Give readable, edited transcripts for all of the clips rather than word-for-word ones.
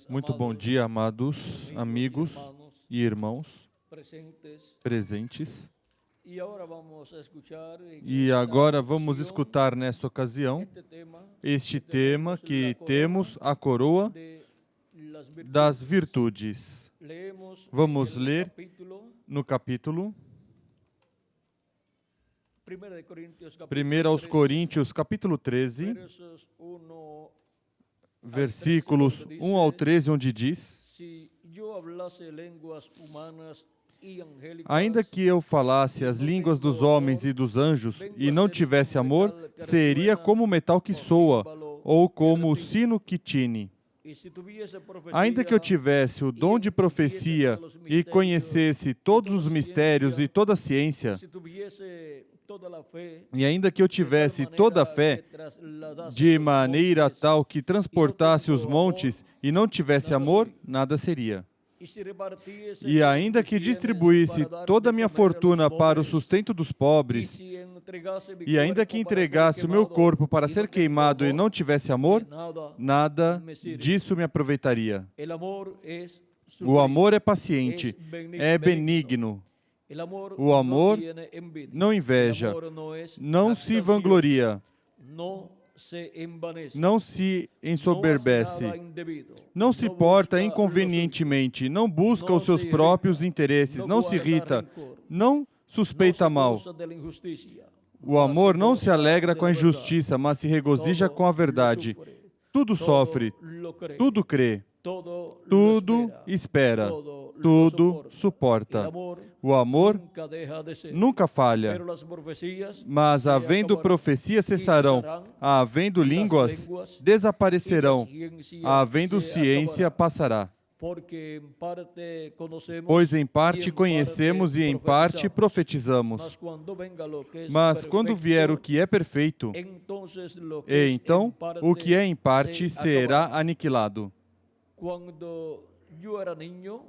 Muito bom dia, amados amigos e irmãos presentes. E agora vamos escutar nesta ocasião este tema que temos, a coroa das virtudes. Vamos ler no capítulo 1 aos Coríntios, capítulo 13, versículos 1 ao 13, onde diz: ainda que eu falasse as línguas dos homens e dos anjos e não tivesse amor, seria como o metal que soa ou como o sino que tine. Ainda que eu tivesse o dom de profecia e conhecesse todos os mistérios e toda a ciência, e ainda que eu tivesse toda a fé, de maneira tal que transportasse os montes e não tivesse amor, nada seria. E ainda que distribuísse toda a minha fortuna para o sustento dos pobres, e ainda que entregasse o meu corpo para ser queimado e não tivesse amor, nada disso me aproveitaria. O amor é paciente, é benigno. O amor não inveja, não se vangloria, não se ensoberbece, não se porta inconvenientemente, não busca os seus próprios interesses, não se irrita, não suspeita mal. O amor não se alegra com a injustiça, mas se regozija com a verdade. Tudo sofre, tudo crê, tudo espera, tudo suporta. O amor nunca falha, mas havendo profecias cessarão, havendo línguas desaparecerão, havendo ciência passará. Pois em parte conhecemos e em parte profetizamos. Mas quando vier o que é perfeito, então o que é em parte será aniquilado.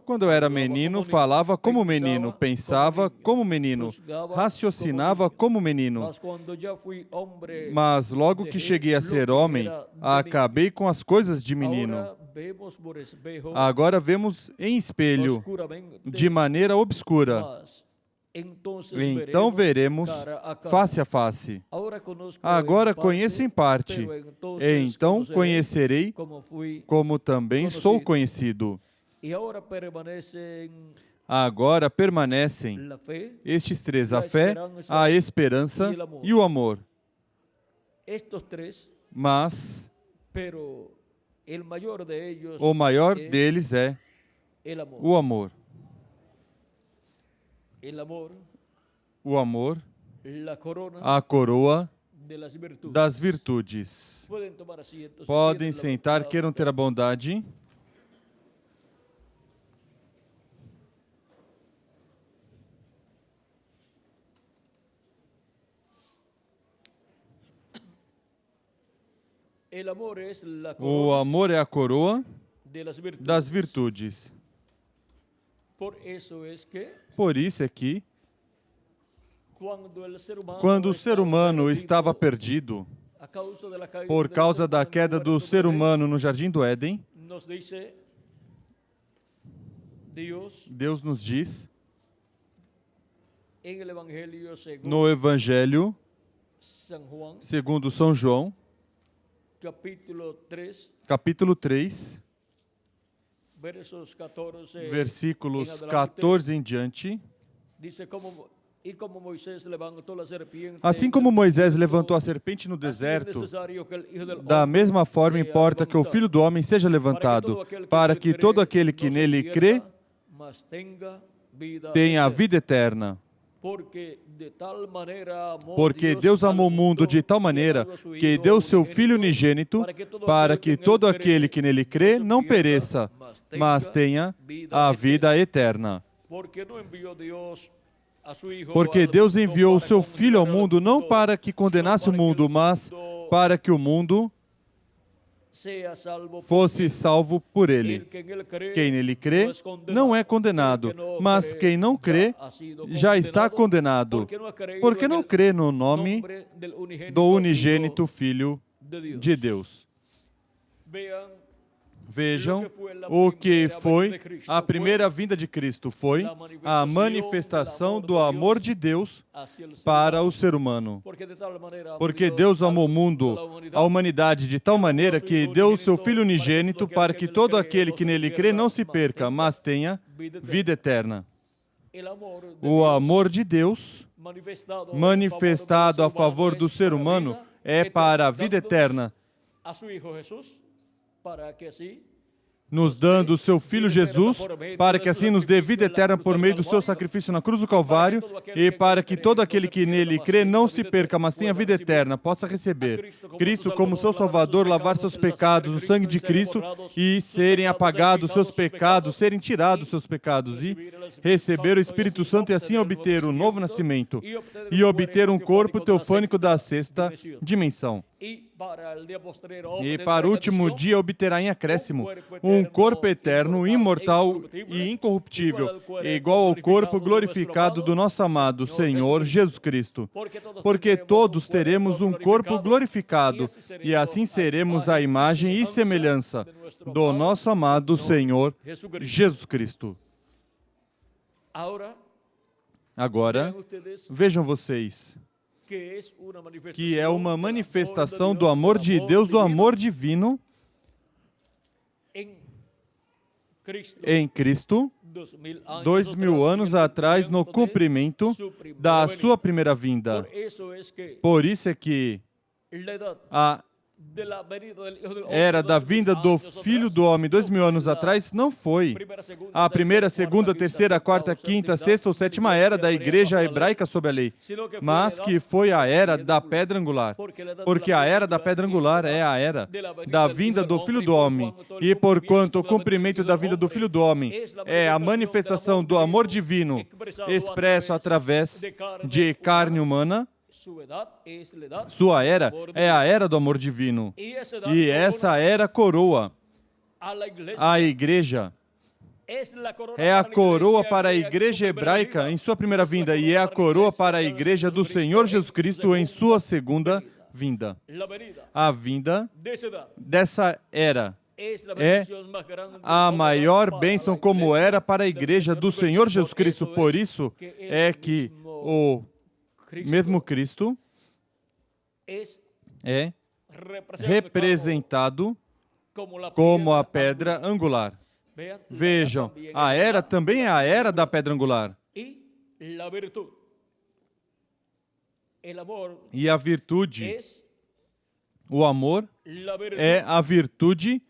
Quando eu era menino, falava como menino, pensava como menino, raciocinava como menino. Mas logo que cheguei a ser homem, acabei com as coisas de menino. Agora vemos em espelho, de maneira obscura. Então veremos face a face. Agora conheço em parte, então conhecerei como também sou conhecido. Agora permanecem estes três, a fé, a esperança e o amor. Mas o maior deles é o amor. O amor, a coroa das virtudes. Podem sentar, queiram ter a bondade. O amor é a coroa das virtudes. Por isso é que, quando o ser humano estava perdido, por causa da queda do ser humano no Jardim do Éden, Deus nos diz, no Evangelho segundo São João, capítulo 3, versículos 14 em diante. Assim como Moisés levantou a serpente no deserto, da mesma forma importa que o Filho do Homem seja levantado, para que todo aquele que nele crê tenha a vida eterna. Porque Deus amou o mundo de tal maneira que deu seu Filho unigênito para que todo aquele que nele crê não pereça, mas tenha a vida eterna. Porque Deus enviou o seu Filho ao mundo não para que condenasse o mundo, mas para que o mundo fosse salvo por ele. Quem nele crê não é condenado, mas quem não crê já está condenado, porque não crê no nome do unigênito Filho de Deus. Vejam, o que foi a primeira vinda de Cristo foi a manifestação do amor de Deus para o ser humano. Porque Deus amou o mundo, a humanidade, de tal maneira que deu o seu Filho unigênito para que todo aquele que nele crê não se perca, mas tenha vida eterna. O amor de Deus, manifestado a favor do ser humano, é para a vida eterna, nos dando o seu Filho Jesus, para que assim nos dê vida eterna por meio do seu sacrifício na cruz do Calvário, e para que todo aquele que nele crê não se perca, mas tenha vida eterna, possa receber Cristo como seu Salvador, lavar seus pecados no sangue de Cristo e serem apagados seus pecados, serem tirados seus pecados e receber o Espírito Santo e assim obter o novo nascimento e obter um corpo teofânico da sexta dimensão. E para o último dia obterá em acréscimo um corpo eterno, imortal e incorruptível, igual ao corpo glorificado do nosso amado Senhor Jesus Cristo. Porque todos teremos um corpo glorificado, e assim seremos a imagem e semelhança do nosso amado Senhor Jesus Cristo. Agora, vejam vocês, que é uma manifestação do amor de Deus, do amor divino em Cristo, 2000 anos atrás, no cumprimento da sua primeira vinda. Por isso é que a era da vinda do Filho do Homem 2000 anos atrás não foi a primeira, segunda, terceira, quarta, quinta, sexta ou sétima era da igreja hebraica sob a lei, mas que foi a era da pedra angular, porque a era da pedra angular é a era da vinda do Filho do Homem, e porquanto o cumprimento da vinda do Filho do Homem é a manifestação do amor divino expresso através de carne humana, sua era é a era do amor divino. E essa era coroa a igreja. É a coroa para a igreja hebraica em sua primeira vinda e é a coroa para a igreja do Senhor Jesus Cristo em sua segunda vinda. A vinda dessa era é a maior bênção como era para a igreja do Senhor Jesus Cristo. Por isso é que o mesmo Cristo é representado como a pedra angular. Vejam, a era também é a era da pedra angular. E a virtude, o amor, é a virtude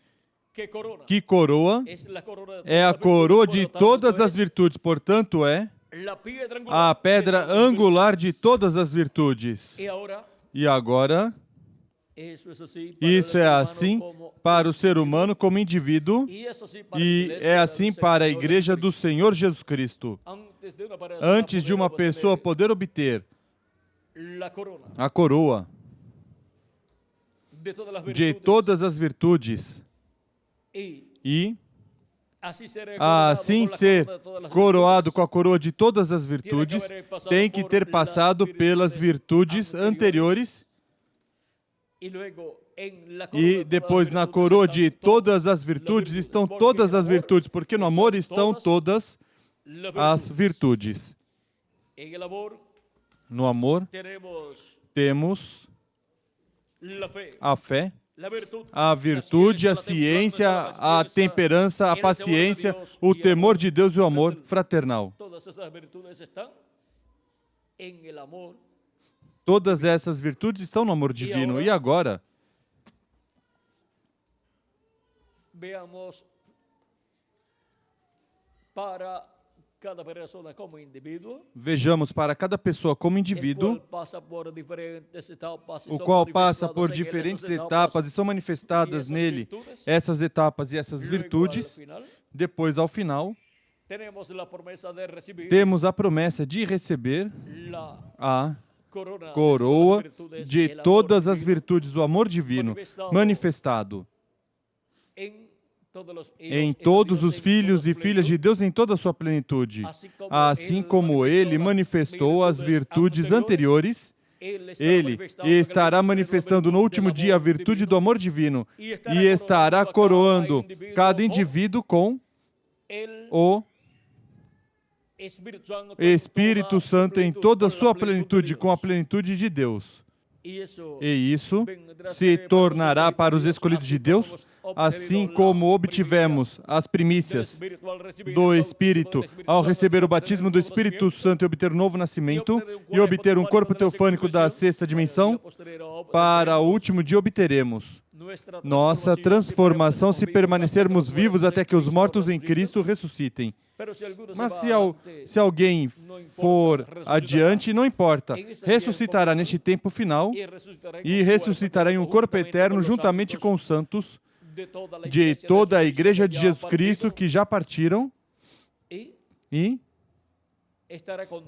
que coroa, é a coroa de todas as virtudes, portanto é a pedra angular de todas as virtudes. E agora, isso é assim para o ser humano como indivíduo e é assim para a igreja do Senhor Jesus Cristo. Antes de uma pessoa poder obter a coroa de todas as virtudes e assim ser coroado com a coroa de todas as virtudes, tem que ter passado pelas virtudes anteriores e depois na coroa de todas as virtudes estão todas as virtudes, porque no amor estão todas as virtudes. No amor temos a fé, a virtude, a ciência, a temperança, a paciência, o temor de Deus e o amor fraternal. Todas essas virtudes estão no amor divino. E agora, veamos para cada pessoa como indivíduo, vejamos para cada pessoa como indivíduo, o qual passa por diferentes etapas e são manifestadas nele essas etapas e essas virtudes. Depois, ao final, temos a promessa de receber a coroa de todas as virtudes do amor divino manifestado em todos os filhos e filhas de Deus em toda a sua plenitude, assim como Ele manifestou as virtudes anteriores Ele estará manifestando no último dia a virtude do amor divino e estará coroando cada indivíduo com o Espírito Santo em toda a sua plenitude, com a plenitude de Deus. E isso se tornará para os escolhidos de Deus, assim como obtivemos as primícias do Espírito ao receber o batismo do Espírito Santo e obter um novo nascimento e obter um corpo teofânico da sexta dimensão, para o último dia obteremos nossa transformação se permanecermos vivos até que os mortos em Cristo ressuscitem. Mas se alguém for adiante, não importa. Ressuscitará neste tempo final e ressuscitará em um corpo eterno juntamente com os santos de toda a Igreja de Jesus Cristo que já partiram e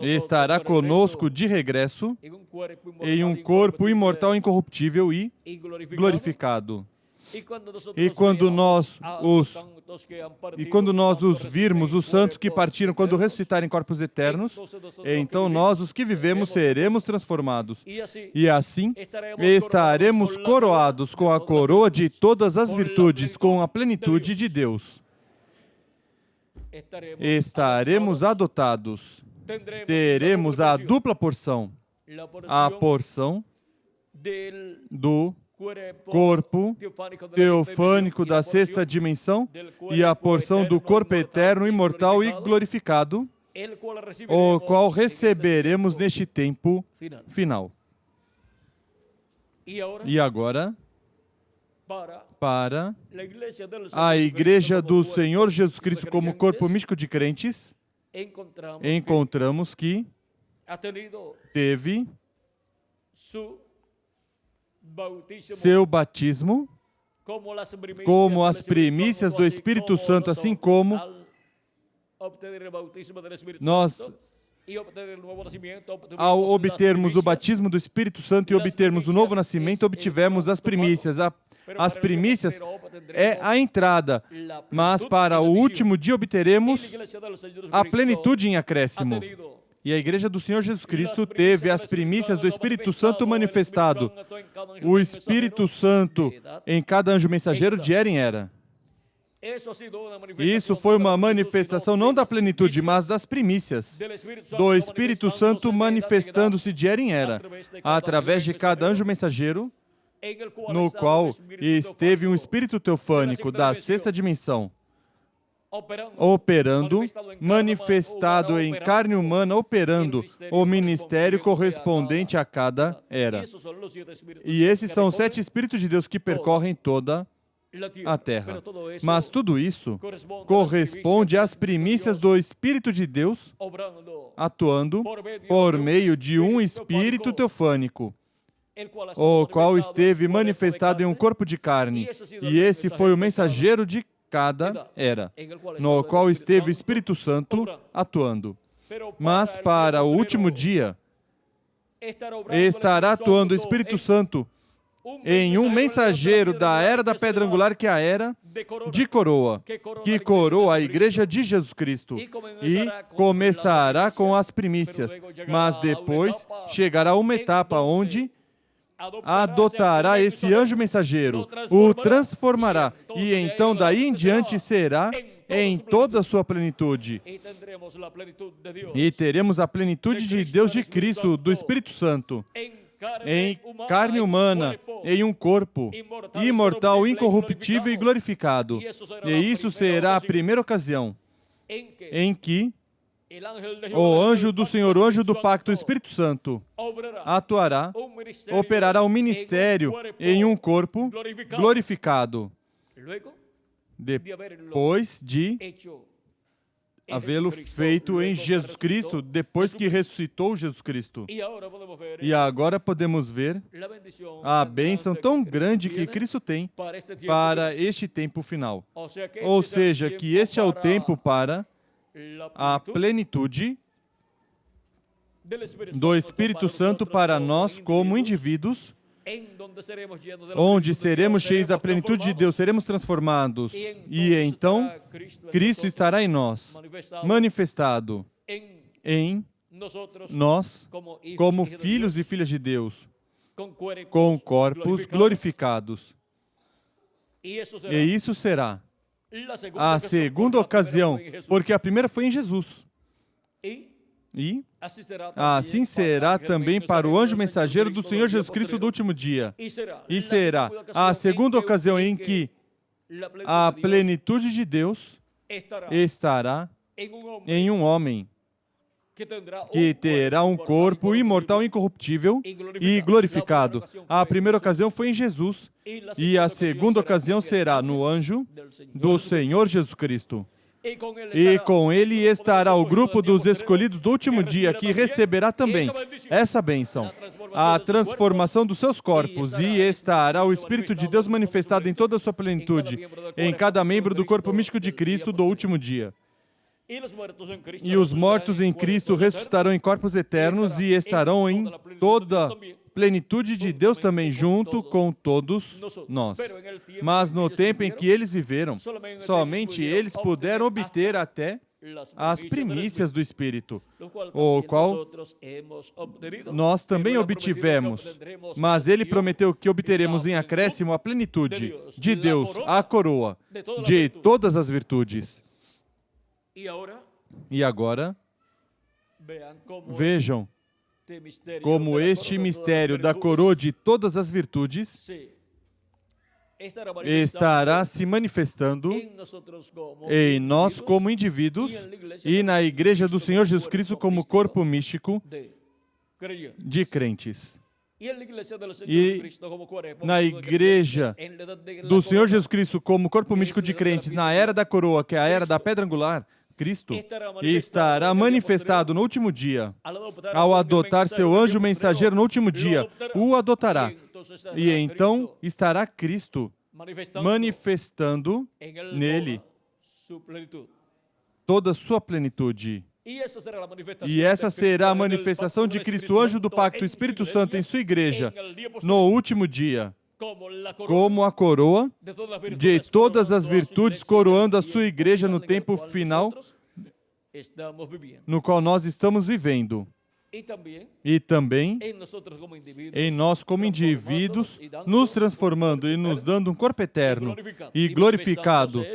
estará conosco de regresso em um corpo imortal, incorruptível e glorificado. E quando nós os virmos, os santos que partiram, quando ressuscitarem corpos eternos, então nós, os que vivemos, seremos transformados. E assim estaremos coroados com a coroa de todas as virtudes, com a plenitude de Deus. Estaremos adotados. Teremos a dupla porção. A porção do corpo teofânico da sexta dimensão e a porção do corpo eterno, imortal e glorificado, o qual receberemos neste tempo final. E agora, para a Igreja do Senhor Jesus Cristo como corpo místico de crentes, encontramos que teve seu batismo como as primícias do Espírito Santo, assim como nós, ao obtermos o batismo do Espírito Santo e obtermos o novo nascimento, obtivemos as primícias. As primícias é a entrada, mas para o último dia obteremos a plenitude em acréscimo. E a Igreja do Senhor Jesus Cristo teve as primícias do Espírito Santo manifestado. O Espírito Santo em cada anjo mensageiro de era em era. Isso foi uma manifestação não da plenitude, mas das primícias do Espírito Santo manifestando-se de era em era, através de cada anjo mensageiro, no qual esteve um Espírito teofânico da sexta dimensão, operando, manifestado em carne humana, operando o ministério correspondente a cada era. E esses são os 7 Espíritos de Deus que percorrem toda a terra. Mas tudo isso corresponde às primícias do Espírito de Deus atuando por meio de um Espírito teofânico, o qual esteve manifestado em um corpo de carne. E esse foi o mensageiro de cada era, no qual esteve o Espírito Santo atuando. Mas para o último dia, estará atuando o Espírito Santo em um mensageiro da era da pedra angular, que é a era de coroa, que coroa a Igreja de Jesus Cristo. E começará com as primícias, mas depois chegará uma etapa onde adotará esse anjo mensageiro, o transformará, e então daí em diante será em toda a sua plenitude. E teremos a plenitude de Deus, de Cristo, do Espírito Santo, em carne humana, em um corpo imortal, incorruptível e glorificado. E isso será a primeira ocasião em que o anjo do Senhor, o anjo do pacto, o Espírito Santo, atuará, operará um ministério em um corpo glorificado, depois de havê-lo feito em Jesus Cristo, depois que ressuscitou Jesus Cristo. E agora podemos ver a bênção tão grande que Cristo tem para este tempo final. Ou seja, que este é o tempo para a plenitude do Espírito Santo para nós como indivíduos, onde seremos cheios da plenitude de Deus, seremos transformados, e então Cristo estará em nós, manifestado em nós, como filhos e filhas de Deus, com corpos glorificados. E isso será a segunda ocasião, porque a primeira foi em Jesus. E assim será também para o anjo mensageiro do Senhor Jesus Cristo do último dia. E será a segunda ocasião em que a plenitude de Deus estará em um homem que terá um corpo imortal, incorruptível e glorificado. A primeira ocasião foi em Jesus e a segunda ocasião será no anjo do Senhor Jesus Cristo. E com ele estará o grupo dos escolhidos do último dia, que receberá também essa bênção, a transformação dos seus corpos, e estará o Espírito de Deus manifestado em toda a sua plenitude, em cada membro do corpo místico de Cristo do último dia. E os mortos em Cristo ressuscitarão em corpos eternos e estarão em toda a plenitude de Deus também, junto com todos nós. Mas no tempo em que eles viveram, somente eles puderam obter até as primícias do Espírito, o qual nós também obtivemos. Mas ele prometeu que obteremos em acréscimo a plenitude de Deus, a coroa de todas as virtudes. E agora, vejam como este mistério da coroa de todas as virtudes estará se manifestando em nós como indivíduos e na Igreja do Senhor Jesus Cristo como corpo místico de crentes. E na Igreja do Senhor Jesus Cristo como corpo místico de crentes, na era da coroa, que é a era da pedra angular, Cristo estará manifestado no último dia. Ao adotar seu anjo mensageiro no último dia, o adotará. E então estará Cristo manifestando nele toda a sua plenitude. E essa será a manifestação de Cristo, anjo do pacto, Espírito Santo, em sua igreja, no último dia, como a coroa de todas as virtudes, coroando a sua igreja no tempo final, no qual nós estamos vivendo. E também em nós como indivíduos, nos transformando e nos dando um corpo eterno e glorificado,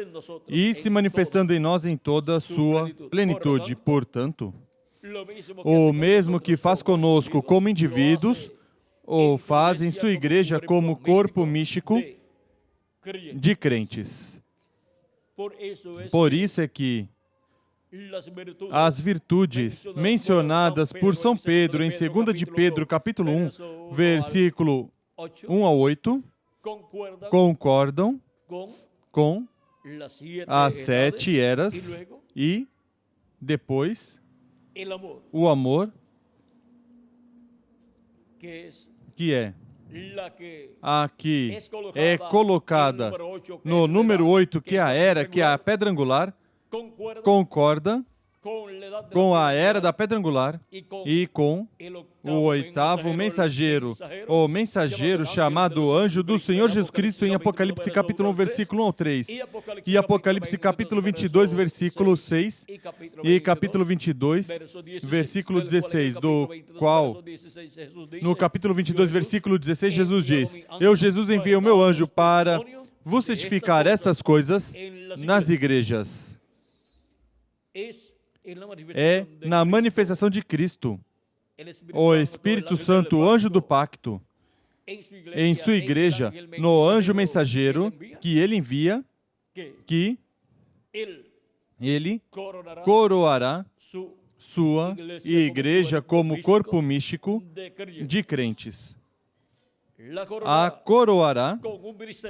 e se manifestando em nós em toda a sua plenitude. Portanto, o mesmo que faz conosco como indivíduos, o faz em sua igreja como corpo místico de crentes. Por isso é que as virtudes mencionadas por São Pedro em 2 de Pedro, capítulo 1, versículo 1 a 8, concordam com as 7 eras e depois o amor, que é a que é colocada no número 8, que é a era, que é a pedra angular, concorda com a era da pedra angular e com o oitavo mensageiro, o mensageiro chamado anjo do Senhor Jesus Cristo em Apocalipse capítulo 1, versículo 1 ao 3, e Apocalipse capítulo 22, versículo 6, e capítulo 22, versículo 16, do qual, no capítulo 22, versículo 16, Jesus diz: Eu, Jesus, enviei o meu anjo para vos certificar essas coisas nas igrejas. É na manifestação de Cristo, o Espírito Santo, o anjo do pacto, em sua igreja, no anjo mensageiro que ele envia, que ele coroará sua igreja como corpo místico de crentes. A coroará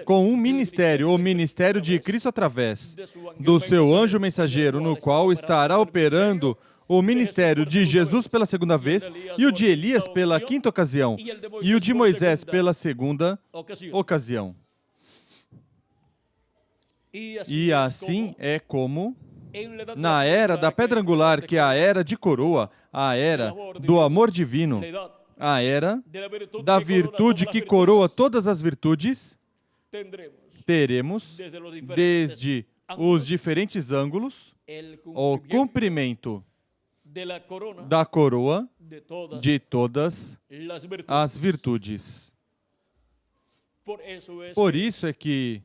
com um ministério, o ministério de Cristo através do seu anjo mensageiro, no qual estará operando o ministério de Jesus pela segunda vez, e o de Elias pela quinta ocasião, e o de Moisés pela segunda ocasião. E assim é como, na era da pedra angular, que é a era de coroa, a era do amor divino, a era da virtude que coroa todas as virtudes, teremos, desde os diferentes ângulos, o cumprimento da coroa de todas as virtudes. Por isso é que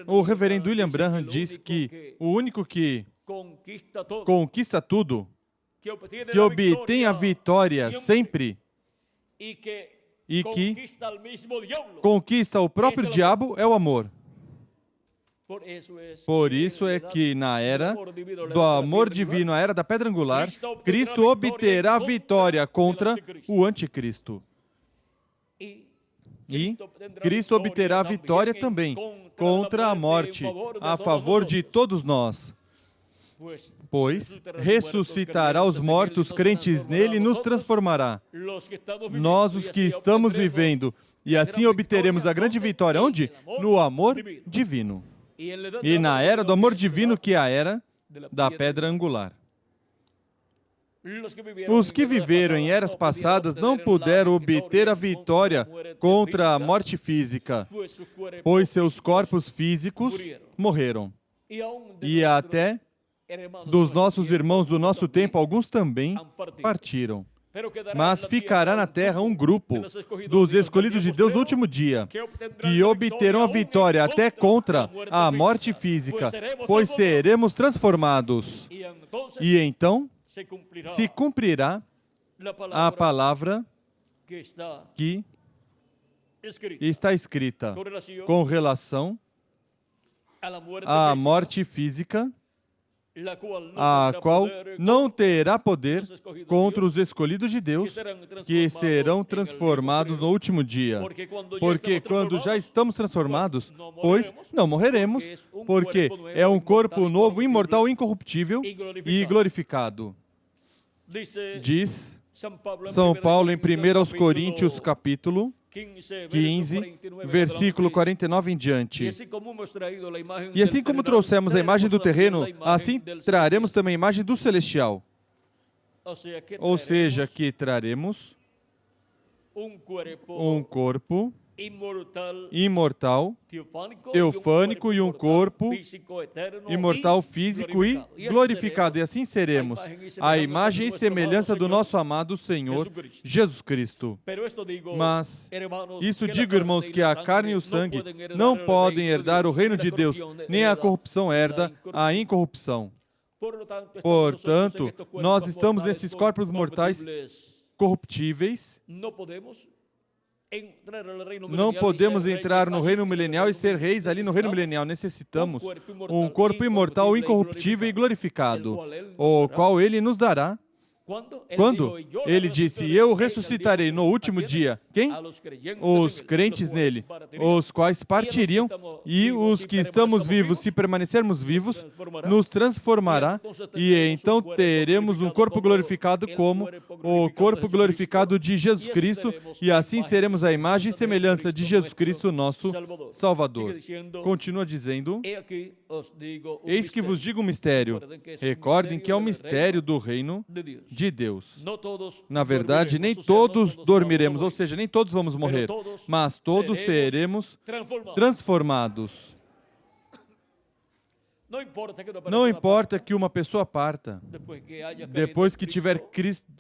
o reverendo William Branham diz que o único que conquista tudo, que obtém a vitória sempre e que conquista o próprio diabo é o amor. Por isso é que na era do amor divino, a era da pedra angular, Cristo obterá vitória contra o anticristo. E Cristo obterá vitória também contra a morte, a favor de todos nós. Pois ressuscitará os mortos crentes nele e nos transformará. Nós, os que estamos vivendo, e assim obteremos a grande vitória. Onde? No amor divino. E na era do amor divino, que é a era da pedra angular. Os que viveram em eras passadas não puderam obter a vitória contra a morte física, pois seus corpos físicos morreram. E até dos nossos irmãos do nosso tempo, alguns também partiram. Mas ficará na terra um grupo dos escolhidos de Deus no último dia, que obterão a vitória até contra a morte física, pois seremos transformados. E então se cumprirá a palavra que está escrita com relação à morte física, a qual não terá poder contra os escolhidos de Deus, que serão transformados no último dia. Porque quando já estamos transformados, pois não morreremos, porque é um corpo novo, imortal, incorruptível e glorificado. Diz São Paulo em 1 Coríntios, capítulo 15, versículo 49 em diante. E assim como trouxemos a imagem do terreno, assim traremos também a imagem do celestial. Ou seja, que traremos um corpo imortal, teofânico e um corpo imortal, físico e glorificado. E assim seremos a imagem e semelhança do nosso amado Senhor Jesus Cristo. Mas isso digo, irmãos, que a carne e o sangue não podem herdar o reino de Deus, nem a corrupção herda a incorrupção. Portanto, nós estamos nesses corpos mortais corruptíveis. Não podemos entrar no reino milenial e ser reis ali no reino milenial. Necessitamos um corpo imortal, incorruptível e glorificado, o qual Ele nos dará. Quando? Ele disse, eu ressuscitarei no último dia. Quem? Os crentes nele, os quais partiriam, e os que estamos vivos, se permanecermos vivos, nos transformará, e então teremos um corpo glorificado como o corpo glorificado de Jesus Cristo, e assim seremos a imagem e semelhança de Jesus Cristo, nosso Salvador. Continua dizendo, eis que vos digo um mistério. Recordem que é o mistério do reino de Deus. Na verdade, nem todos dormiremos, ou seja, nem todos vamos morrer, mas todos seremos transformados. Não importa que uma pessoa parta, depois que tiver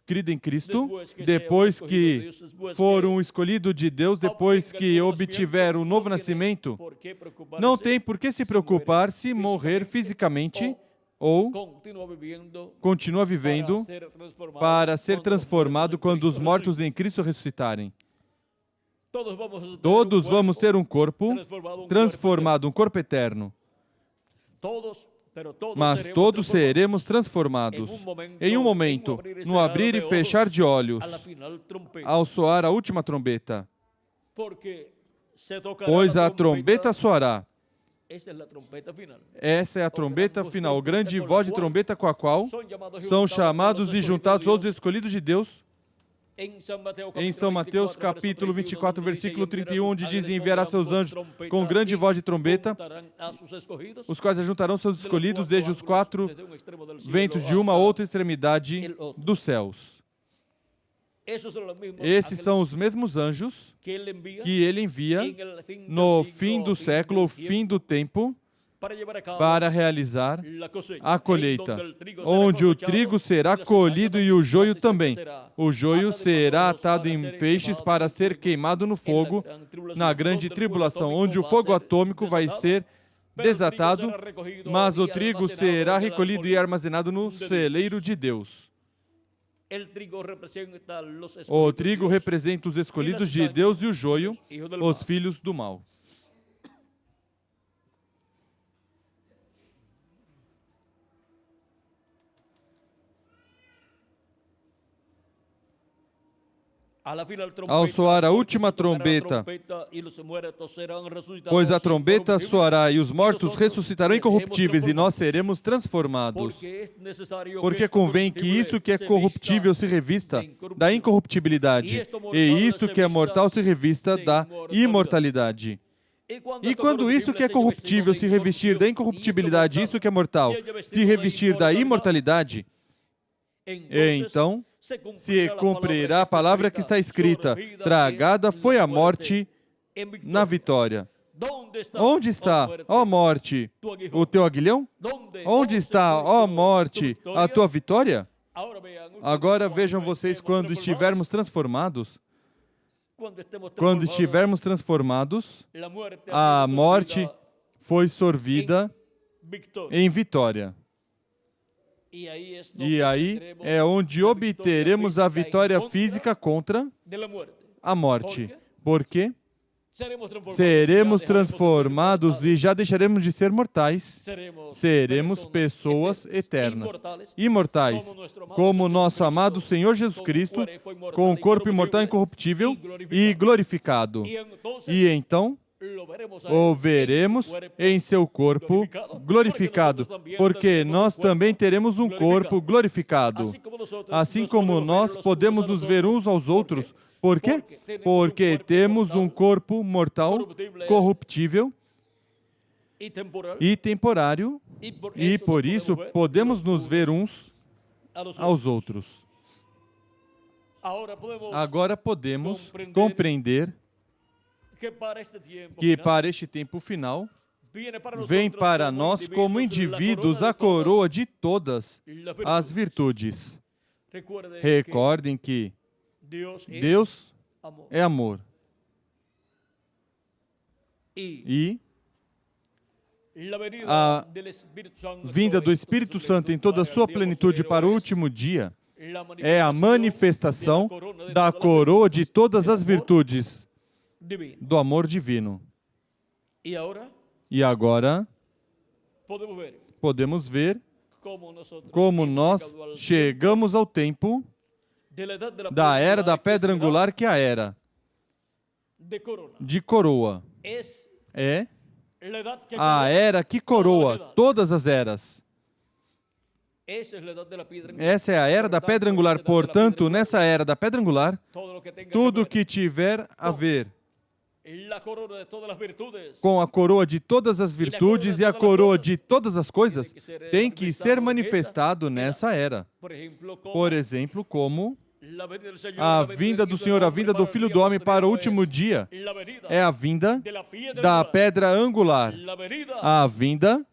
crido em Cristo, depois que for um escolhido de Deus, depois que obtiver um novo nascimento, não tem por que se preocupar se morrer fisicamente ou continua vivendo para ser transformado quando os mortos em Cristo ressuscitarem. Todos vamos ter um corpo transformado, um corpo eterno. Mas todos seremos transformados em um momento, no abrir e fechar de olhos, ao soar a última trombeta. Pois a trombeta soará. Essa é a trombeta final, grande voz de trombeta com a qual são chamados e juntados todos os escolhidos de Deus. Em São Mateus, capítulo 24, versículo 31, onde diz, enviará seus anjos com grande voz de trombeta, os quais ajuntarão seus escolhidos desde os quatro ventos de uma a outra extremidade dos céus. Esses são os mesmos anjos que ele envia no fim do século, ou fim do tempo, para realizar a colheita, onde o trigo será colhido e o joio também. O joio será atado em feixes para ser queimado no fogo, na grande tribulação, onde o fogo atômico vai ser desatado, mas o trigo será recolhido e armazenado no celeiro de Deus. O trigo representa os escolhidos de Deus e o joio, os filhos do mal. Ao soar a última trombeta, pois a trombeta soará e os mortos ressuscitarão incorruptíveis e nós seremos transformados. Porque convém que isso que é corruptível se revista da incorruptibilidade e isto que é mortal se revista da imortalidade. E quando isso que é corruptível se revestir da incorruptibilidade, isso que é mortal se revestir da imortalidade, então se cumprirá a palavra que está escrita: tragada foi a morte na vitória. Onde está, ó morte, o teu aguilhão? Onde está, ó morte, a tua vitória? Agora vejam vocês, quando estivermos transformados, a morte foi sorvida em vitória. E aí é onde obteremos a vitória física contra a morte. Porque seremos transformados e já deixaremos de ser mortais. Seremos pessoas eternas, imortais, como nosso amado Senhor Jesus Cristo, com o corpo imortal incorruptível e glorificado. E então o veremos em seu corpo glorificado, porque nós também teremos um corpo glorificado. Assim como nós podemos nos ver uns aos outros. Por quê? Porque temos um corpo mortal, corruptível e temporário, e por isso podemos nos ver uns aos outros. Agora podemos compreender que para este tempo final, vem para nós como indivíduos a coroa de todas as virtudes. Recordem que Deus é amor. E a vinda do Espírito Santo em toda a sua plenitude para o último dia é a manifestação da coroa de todas as virtudes do amor divino. E agora podemos ver como nós chegamos ao tempo da era da pedra angular, que é a era de coroa. É a era que coroa todas as eras. Essa é a era da pedra angular. Portanto, nessa era da pedra angular, tudo que tiver a ver com a coroa de todas as virtudes e a coroa de todas as coisas tem que ser manifestado nessa era. Por exemplo, como a vinda do Senhor, a vinda do Filho do Homem para o último dia, é a vinda da pedra angular, a vinda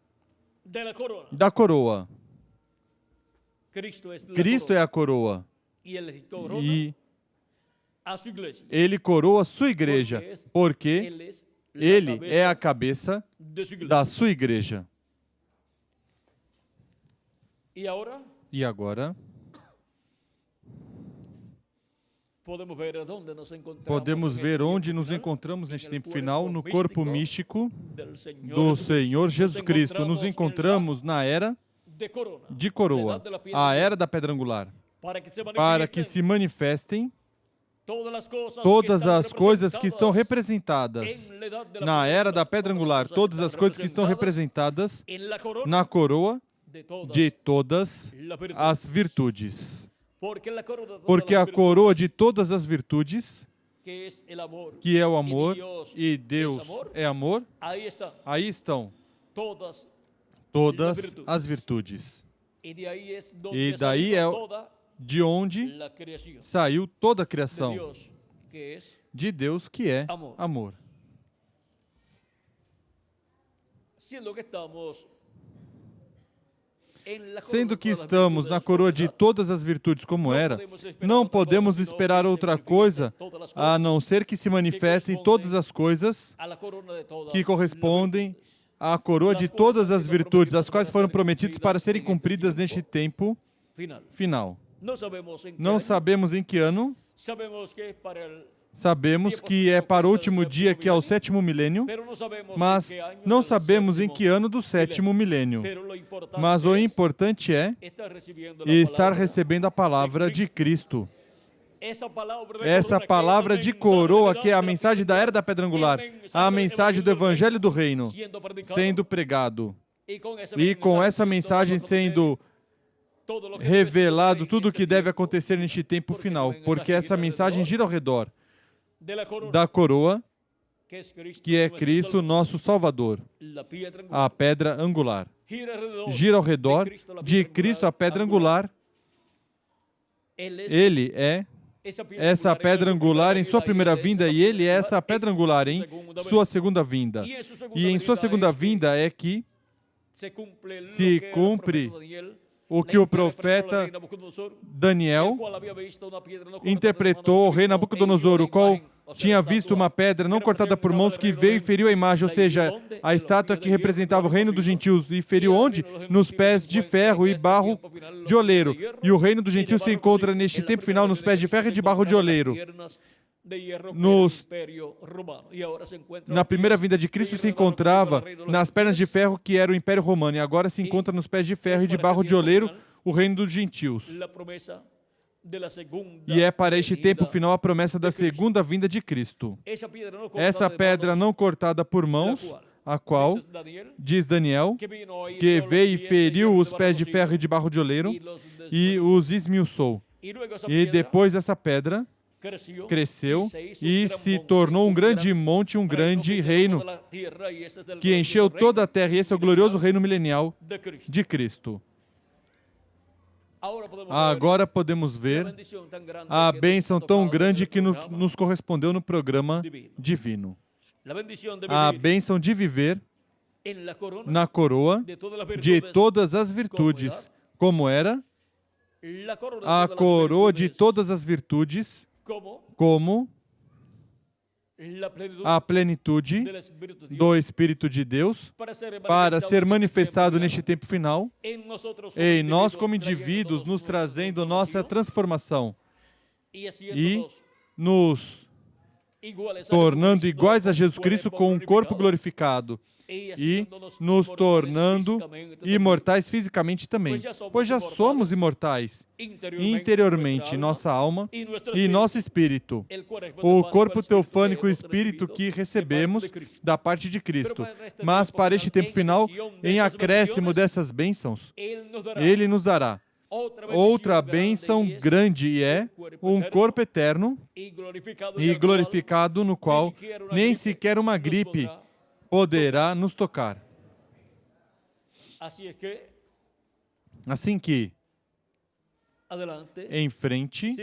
da coroa. Cristo é a coroa. E Ele coroa sua igreja, porque Ele é a cabeça da sua igreja. E agora podemos ver onde nos encontramos neste tempo final, no corpo místico do Senhor Jesus Cristo. Nos encontramos na era de coroa, a era da pedra angular, para que se manifestem todas as coisas que estão representadas na era da pedra angular, todas as coisas que estão representadas na coroa de todas as virtudes. Porque a coroa de todas as virtudes, que é o amor, e Deus é amor, aí estão todas as virtudes. E daí é de onde saiu toda a criação de Deus, que é amor. Sendo que estamos na coroa de todas as virtudes como era, não podemos esperar outra coisa a não ser que se manifestem todas as coisas que correspondem à coroa de todas as virtudes, as quais foram prometidas para serem cumpridas neste tempo final. Não sabemos em que ano, sabemos que é para o último dia, que é o 7º milênio, mas não sabemos em que ano do 7º milênio. Mas o importante é estar recebendo a palavra de Cristo. Essa palavra de coroa, que é a mensagem da Era da Pedra Angular, a mensagem do Evangelho do Reino, sendo pregado. E com essa mensagem sendo revelado tudo o que deve acontecer neste tempo final, porque essa mensagem gira ao redor da coroa, que é Cristo, nosso Salvador, a pedra angular. Gira ao redor de Cristo, a pedra angular. Ele é essa pedra angular em sua primeira vinda, e ele é essa pedra angular em sua segunda vinda. E em sua segunda vinda é que se cumpre o que o profeta Daniel interpretou, o rei Nabucodonosor, o qual tinha visto uma pedra não cortada por mãos que veio e feriu a imagem, ou seja, a estátua que representava o reino dos gentios, e feriu onde? Nos pés de ferro e barro de oleiro. E o reino dos gentios se encontra neste tempo final nos pés de ferro e de barro de oleiro. Na primeira vinda de Cristo se encontrava nas pernas de ferro, que era o Império Romano, e agora se encontra nos pés de ferro e de barro de oleiro, o reino dos gentios. E é para este tempo final a promessa da segunda vinda de Cristo. Essa pedra não cortada por mãos, a qual, diz Daniel, que veio e feriu os pés de ferro e de barro de oleiro e os esmiuçou. E depois essa pedra cresceu e se tornou um grande monte, um grande reino, que encheu toda a terra, e esse é o glorioso reino milenial de Cristo. Agora podemos ver a bênção tão grande que nos correspondeu no programa divino. A bênção de viver na coroa de todas as virtudes, como era a coroa de todas as virtudes, como a plenitude do Espírito de Deus, para ser manifestado neste tempo final, em nós como indivíduos, nos trazendo nossa transformação e nos tornando iguais a Jesus Cristo com um corpo glorificado e nos tornando imortais fisicamente também, pois já somos imortais interiormente, nossa alma e nosso espírito. O corpo teofânico e o espírito que recebemos da parte de Cristo. Mas para este tempo final, em acréscimo dessas bênçãos, Ele nos dará outra bênção grande, e é um corpo eterno e glorificado, no qual nem sequer uma gripe poderá nos tocar. Assim que, em frente,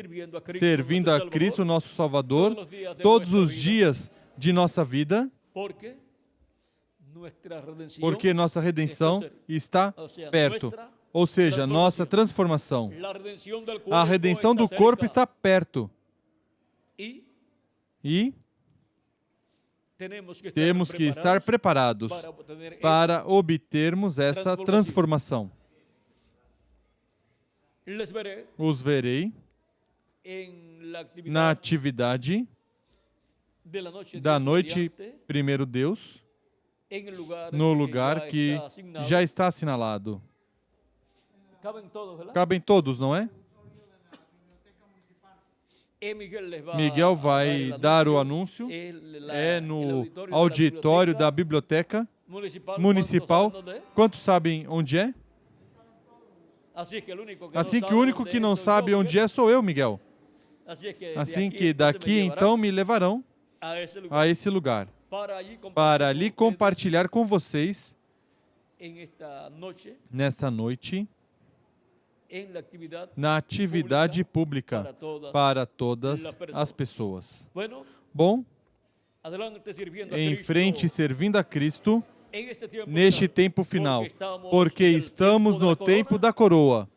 servindo a Cristo, nosso Salvador, todos os dias de nossa vida, porque nossa redenção está perto. Ou seja, nossa transformação. A redenção do corpo está perto. E temos que estar preparados para obtermos essa transformação. Os verei na atividade da noite, primeiro Deus, no lugar que já está assinalado. Cabem todos, não é? Miguel vai dar o anúncio. É no auditório da Biblioteca Municipal. Quantos sabem onde é? Assim que o único que não sabe onde é sou eu, Miguel. Assim que daqui então me levarão a esse lugar para ali compartilhar com vocês nessa noite na atividade pública para todas as pessoas. Bom, em frente, servindo a Cristo, neste tempo final, porque estamos no tempo da coroa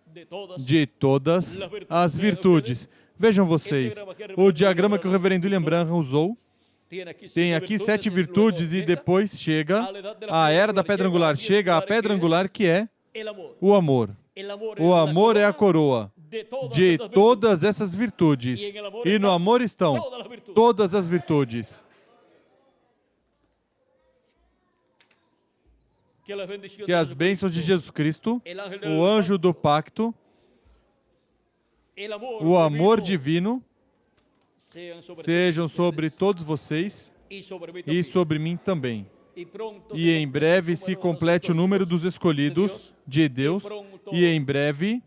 de todas as virtudes. Vejam vocês, o diagrama que o reverendo William Branham usou tem aqui 7 virtudes e depois chega a era da pedra angular, chega a pedra angular que é o amor. O amor é a coroa de todas essas virtudes e no amor estão todas as virtudes. Que as bênçãos de Jesus Cristo, o anjo do pacto, o amor divino, sejam sobre todos vocês e sobre mim também. E em breve se complete o número dos escolhidos de Deus, e em breve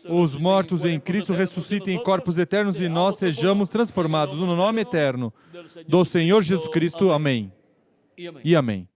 os mortos em Cristo ressuscitem em corpos eternos e nós sejamos transformados no nome eterno do Senhor Jesus Cristo. Amém. E amém.